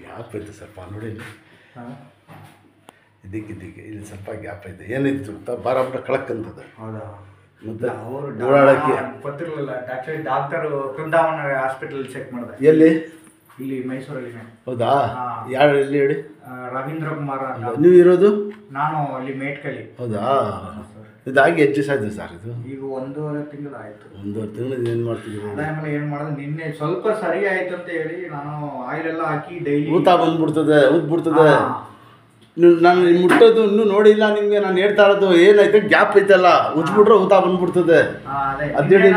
Gap ಐತೆ ಸ್ವಲ್ಪ ನೋಡಿ ಇಲ್ಲಿ. ಇದಕ್ಕೆ ಇಲ್ಲಿ ಸ್ವಲ್ಪ ಗ್ಯಾಪ್ ಐತೆ. ಏನಿತ್ತು ಬರಾಬರ ಕಳಕ್ಕಂತದ. ಹೌದಾ? ಮತ್ತೆ ಅವರು ಓಡಾಡೋಕ್ಕೆ ಗೊತ್ತಿರಲಿಲ್ಲ. ಆ್ಯಕ್ಚುಲಿ ಡಾಕ್ಟರು ಬೃಂದಾವನ ಹಾಸ್ಪಿಟಲ್ ಚೆಕ್ ಮಾಡಿದೆ. ಎಲ್ಲಿ? ಇಲ್ಲಿ ಮೈಸೂರಲ್ಲಿ. ಹೌದಾ? ಯಾರು ಎಲ್ಲಿ ಹೇಳಿ? ರವೀಂದ್ರ ಕುಮಾರ್ ಅಂತ. ನೀವು ಇರೋದು? ನಾನು ಅಲ್ಲಿ ಮೇಟ್ಕಲಿ. ಹೌದಾ? ಇದಾಗಿ ಎಷ್ಟು ದಿವಸ ಆಯ್ತು ಸರ್ ಇದು? ಈಗ 1.5 ತಿಂಗಳು ಆಯಿತು. 1.5 ತಿಂಗಳು ಏನು ಮಾಡ್ತಿದ್ದೀವಿ? ಆಮೇಲೆ ಏನು ಮಾಡೋದು, ನಿನ್ನೆ ಸ್ವಲ್ಪ ಸರಿ ಆಯ್ತು ಅಂತ ಹೇಳಿ ನಾನು ಆಯಿಲ್ ಎಲ್ಲ ಹಾಕಿ ಡೈಲಿ ಊತ ಬಂದ್ಬಿಡ್ತದೆ, ಊದ್ಬಿಡ್ತದೆ. ನಾನು ಮುಟ್ಟೋದು ಇನ್ನೂ ನೋಡಿಲ್ಲ ನಿಮಗೆ. ನಾನು ಹೇಳ್ತಾ ಇರೋದು ಏನಾಯ್ತು, ಗ್ಯಾಪ್ ಐತಲ್ಲ, ಉಜ್ಬಿಟ್ರೆ ಊತ ಬಂದ್ಬಿಡ್ತದೆ. ಅದೇಳಿ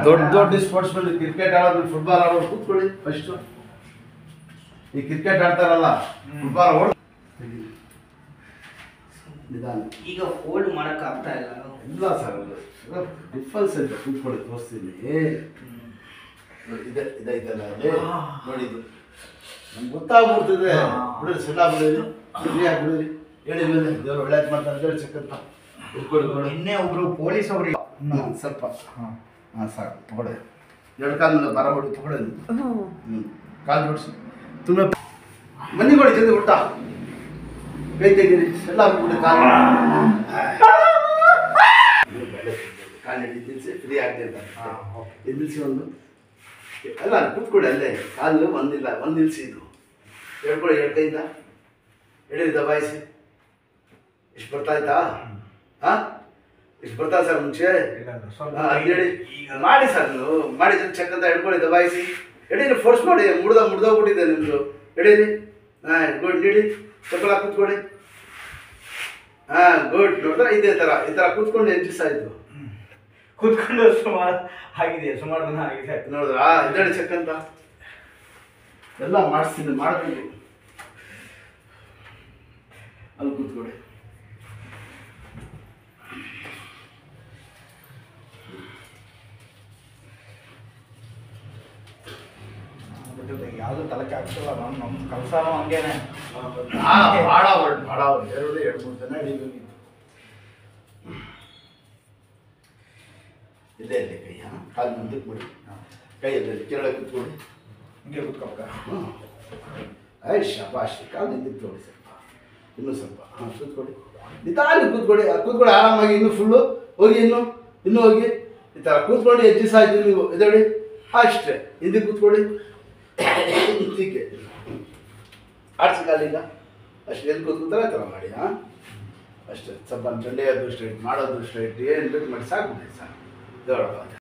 ದೊಡ್ಡ ಸ್ಪೋರ್ಟ್ಸ್ ಮೇಲೆ ಕ್ರಿಕೆಟ್ ಆಡೋದು, ಫುಟ್ಬಾಲ್ ಆಡೋದು ಕೂತ್ಕೊಳ್ಳಿ ಫಸ್ಟು. ಈ ಕ್ರಿಕೆಟ್ ಆಡ್ತಾರಲ್ಲ, ಫುಟ್ಬಾಲ್ ಓಡ್ ನಿಧಾನ. ಈಗ ಹೋಲ್ಡ್ ಮಾಡಕ್ಕೆ ಆಗ್ತಾ ಇಲ್ಲ. ಇಲ್ಲ ಸರ್, ಡಿಫ್ರೆನ್ಸ್ ಐತೆ. ಕೂತ್ಕೊಳ್ಳಿ, ತೋರಿಸ್ತೀನಿ. ಇದೈತಲ್ಲ ಅದೇ ನೋಡಿದ್ದು, ನಮ್ಗೆ ಗೊತ್ತಾಗ್ಬಿಡ್ತದೆ. ಬಿಡೋದು ಸೆಟ್ ಆಗ್ಬಿಡೋದು, ಫ್ರೀ ಆಗ್ಬಿಡೋದು. ಹೇಳಿ ಮೇಲೆ ದೇವ್ರು ಒಳ್ಳೇದು ಮಾಡ್ತಾರೆ ಹೇಳಿ ಚೆಕ್ಕಂತ ಇಟ್ಕೊಳ್ಕೊಂಡು. ನಿನ್ನೆ ಒಬ್ರು ಪೊಲೀಸ್ ಅವರು ಸ್ವಲ್ಪ ಸಾಕು ತಗೊಳ್ಳಿ. 2 ಕಾಲು ಬರಬೇಡಿ, ತಗೊಳ್ಳಿ. ಕಾಲು ಜೋಡಿಸಿ ತುಂಬ ಮನೆಗಳು ಜಲ್ದಿ ಊಟ ಕೈ ತೆಗೀರಿ. ಎಲ್ಲ ಆಗ್ಬಿಡಿ. ಕಾಲು ನಿಲ್ಲಿಸಿ ಫ್ರೀ ಆಗ್ತಿರ್ತ. ಇದು ನಿಲ್ಲಿಸಿ ಒಂದು ಅಲ್ಲ ಕೂತ್ಕೊಳ್ಳಿ ಅಲ್ಲೇ. ಕಾಲು ಒಂದಿಲ್ಲ, ಒಂದು ನಿಲ್ಲಿಸಿ. ಇದು ಹೇಳ್ಕೊಳ್ಳಿ 2 ಕೈಯಿಂದ. ಹೇಳಿ ದಬಾಯಿಸಿ. ಇಷ್ಟು ಬರ್ತಾಯ್ತಾ? ಹಾಂ, ಇಷ್ಟು ಬರ್ತಾ ಸರ್ ಮುಂಚೆ? ಅದು ಹೇಳಿ ಮಾಡಿ ಸರ್. ನೀವು ಮಾಡಿ ಚೆಕ್ ಅಂತ ಹೇಳ್ಕೊಳ್ಳಿ, ದಬಾಯಿಸಿ. ಹೇಳಿ ಫೋರ್ಸ್ ಮಾಡಿ. ಮುಡ್ದೋಗ್ಬಿಟ್ಟಿದೆ ನಿಮ್ಮದು. ಹೇಳೀರಿ. ಹಾಂ, ಗುಡ್. ನೀಡಿ ಚಪ್ಪಲ ಕೂತ್ಕೊಳ್ಳಿ. ಹಾಂ, ಗುಡ್. ನೋಡಿದ್ರೆ ಈ ಥರ ಕೂತ್ಕೊಂಡು ಎಡ್ಜಸ್ಟ್ ಆಯಿತು. ಕೂತ್ಕೊಂಡು ಸುಮಾರು ದಿನ ಆಗಿದೆ. ನೋಡಿದ್ರಾ? ಇದ್ದಾಳೆ ಚೆಕ್ ಅಂತ ಎಲ್ಲ ಮಾಡಿಸ್ತೀನಿ, ಮಾಡಬೇಕು. ಅಲ್ಲಿ ಕೂತ್ಕೊಳ್ಳಿ. ಯಾವುದು ತಲೆಗೆ ಆಗ್ತಿಲ್ಲ. ನಮ್ಮ ಕೆಲಸನೂ ಹಂಗೇನೆ. ಭಾಳ 2-3 ಜನ ಹಿಡಿಬೇಕಿತ್ತು. ಇಲ್ಲೇ ಇರಲಿ ಕೈ. ಕಾಲು ಮುಂದಕ್ಕೆ ಬಿಡಿ. ಕೈಯಲ್ಲಿ ಕೆಳಗೆ ಕೂತ್ಕೊಳ್ಳಿ. ಹಿಂಗೆ ಕೂತ್ಕೊಬೇಕ? ಶಾಬಾಷ್. ಕಾಲು ಹಿಂದಕ್ಕೆ ತೊಗೊಳ್ಳಿ ಸ್ವಲ್ಪ, ಇನ್ನೂ ಸ್ವಲ್ಪ. ಹಾಂ, ಕೂತ್ಕೊಳ್ಳಿ. ನಿಧಾನ ಕೂತ್ಕೊಳ್ಳಿ. ಆರಾಮಾಗಿ. ಇನ್ನೂ ಫುಲ್ಲು ಹೋಗಿ, ಇನ್ನೂ ಹೋಗಿ. ಈ ಥರ ಕೂತ್ಕೊಂಡು ಹೆಚ್ಚು ಸಾಯ್ತು ನೀವು. ಇದಳಿ ಅಷ್ಟೇ. ಹಿಂದಕ್ಕೆ ಕೂತ್ಕೊಳ್ಳಿ. ಇದಕ್ಕೆ ಆಡ್ಸಿ ಕಾಲಿಗ ಅಷ್ಟು ಎಲ್ಲಿ ಕೂತ್ಕೊತಾರೆ ಆ ಥರ ಮಾಡಿ. ಹಾಂ, ಅಷ್ಟೇ. ಸ್ವಲ್ಪ ಚಂಡೆಯೋದು ಸ್ಟ್ರೈಟ್, ಮಾಡೋದು ಸ್ಟ್ರೈಟ್, ಏನು ಬೇಕು ಮಾಡಿ ಸಾಕು. ಸಾಕು.